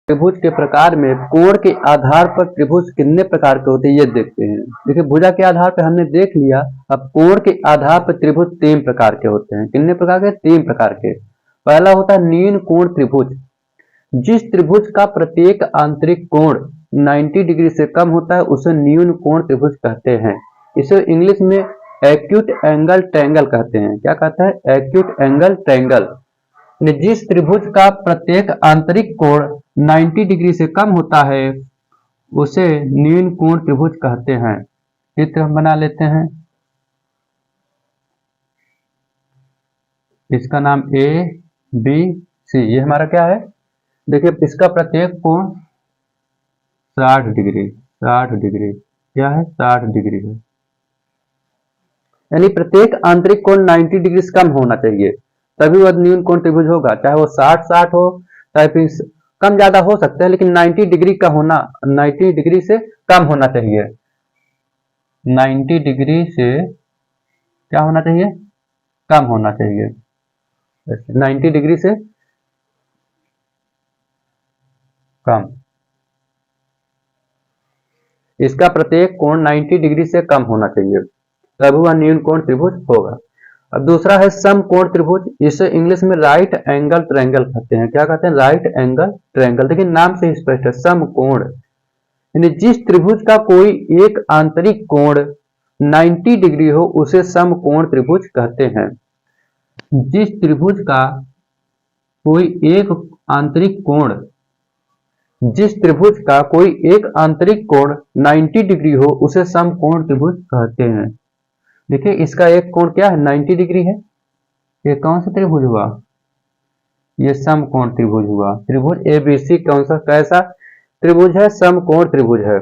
त्रिभुज के प्रकार में कोण के आधार पर त्रिभुज कितने प्रकार के होते हैं ये देखते हैं। देखिए भुजा के आधार पर हमने देख लिया, अब कोण के आधार पर त्रिभुज 3 प्रकार के होते हैं। कितने प्रकार के? 3 प्रकार के। पहला होता है न्यून कोण त्रिभुज। जिस त्रिभुज का प्रत्येक आंतरिक कोण 90 डिग्री से कम होता है उसे न्यून कोण त्रिभुज कहते हैं। इसे इंग्लिश में एक्यूट एंगल ट्रायंगल कहते हैं। क्या कहता है? Acute angle triangle. जिस त्रिभुज का प्रत्येक आंतरिक कोण 90 डिग्री से कम होता है उसे न्यून कोण त्रिभुज कहते हैं। चित्र हम बना लेते हैं। इसका नाम ए बी सी, ये हमारा क्या है? देखिए इसका प्रत्येक कोण 60 डिग्री, 60 डिग्री क्या है? 60 डिग्री है। यानी प्रत्येक आंतरिक कोण 90 डिग्री से कम होना चाहिए तभी वह न्यून कोण त्रिभुज होगा। चाहे वो 60-60 हो, चाहे फिर कम ज्यादा हो सकता है, लेकिन 90 डिग्री का होना, 90 डिग्री से कम होना चाहिए। 90 डिग्री से क्या होना चाहिए? कम होना चाहिए। 90 डिग्री से कम। इसका प्रत्येक कोण 90 डिग्री से कम होना चाहिए तभी वह न्यून कोण त्रिभुज होगा। अब दूसरा है समकोण त्रिभुज। इसे इंग्लिश में राइट एंगल ट्रायंगल कहते हैं। क्या कहते हैं? Right angle triangle. देखिए नाम से ही स्पष्ट है, समकोण। यानी जिस त्रिभुज का कोई एक आंतरिक कोण 90 डिग्री हो उसे समकोण त्रिभुज कहते हैं। जिस त्रिभुज का कोई एक आंतरिक कोण, जिस त्रिभुज का कोई एक आंतरिक कोण 90 डिग्री हो उसे समकोण त्रिभुज कहते हैं। देखिए इसका एक कोण क्या है? 90 डिग्री है। ये कौन सा त्रिभुज हुआ? ये समकोण त्रिभुज हुआ। त्रिभुज एबीसी कौन सा, कैसा त्रिभुज है? समकोण त्रिभुज है।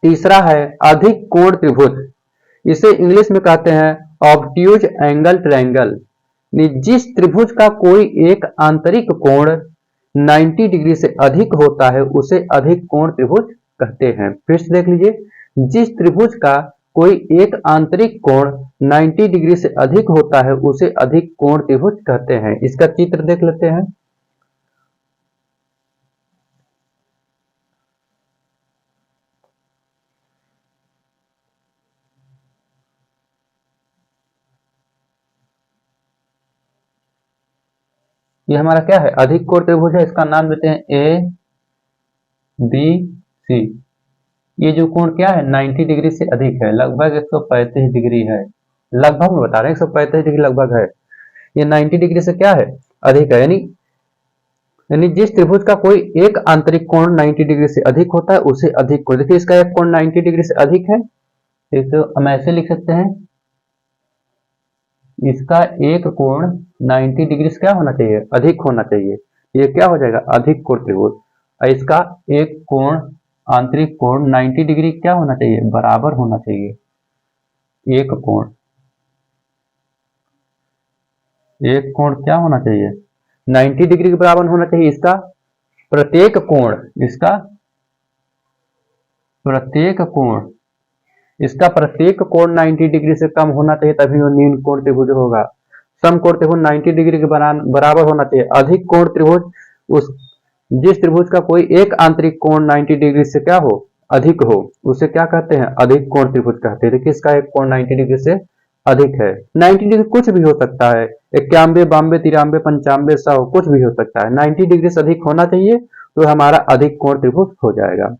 तीसरा है अधिक कोण त्रिभुज। इसे इंग्लिश में कहते हैं ऑब्ट्यूज एंगल ट्रायंगल। जिस त्रिभुज का कोई एक आंतरिक कोण 90 डिग्री से अधिक होता है उसे अधिक कोण त्रिभुज कहते हैं। फिर से देख लीजिए, जिस त्रिभुज का कोई एक आंतरिक कोण 90 डिग्री से अधिक होता है उसे अधिक कोण त्रिभुज कहते हैं। इसका चित्र देख लेते हैं। ये हमारा क्या है? अधिक कोण त्रिभुज है। इसका नाम देते हैं ए बी सी। ये जो कोण क्या है? 90 डिग्री से अधिक है, लगभग 135 डिग्री है। लगभग में बता रहे हैं, 135 डिग्री लगभग है। ये 90 डिग्री से क्या है? अधिक है। यानी जिस त्रिभुज का कोई एक आंतरिक कोण 90 डिग्री से अधिक होता है उसे अधिक कोण। देखिए इसका एक कोण 90 डिग्री से अधिक है, तो हम ऐसे लिख सकते हैं, इसका एक कोण 90 डिग्री से क्या होना चाहिए? अधिक होना चाहिए। ये क्या हो जाएगा? अधिक कोण त्रिभुज। और इसका एक कोण, आंतरिक कोण 90 डिग्री क्या होना चाहिए? बराबर होना चाहिए। एक कोण क्या होना चाहिए? 90 डिग्री के बराबर होना चाहिए। इसका प्रत्येक कोण, इसका प्रत्येक कोण 90 डिग्री से कम होना चाहिए तभी वो न्यून कोण त्रिभुज होगा। समकोण त्रिभुज 90 डिग्री के बराबर होना चाहिए। अधिक कोण त्रिभुज जिस त्रिभुज का कोई एक आंतरिक कोण 90 डिग्री से क्या हो? अधिक हो, उसे क्या कहते हैं? अधिक कोण त्रिभुज कहते हैं। देखिए इसका एक कोण 90 डिग्री से अधिक है। 90 डिग्री कुछ भी हो सकता है, 91, 92, 93, 95, 100 कुछ भी हो सकता है। 90 डिग्री से अधिक होना चाहिए तो हमारा अधिक कोण त्रिभुज हो जाएगा।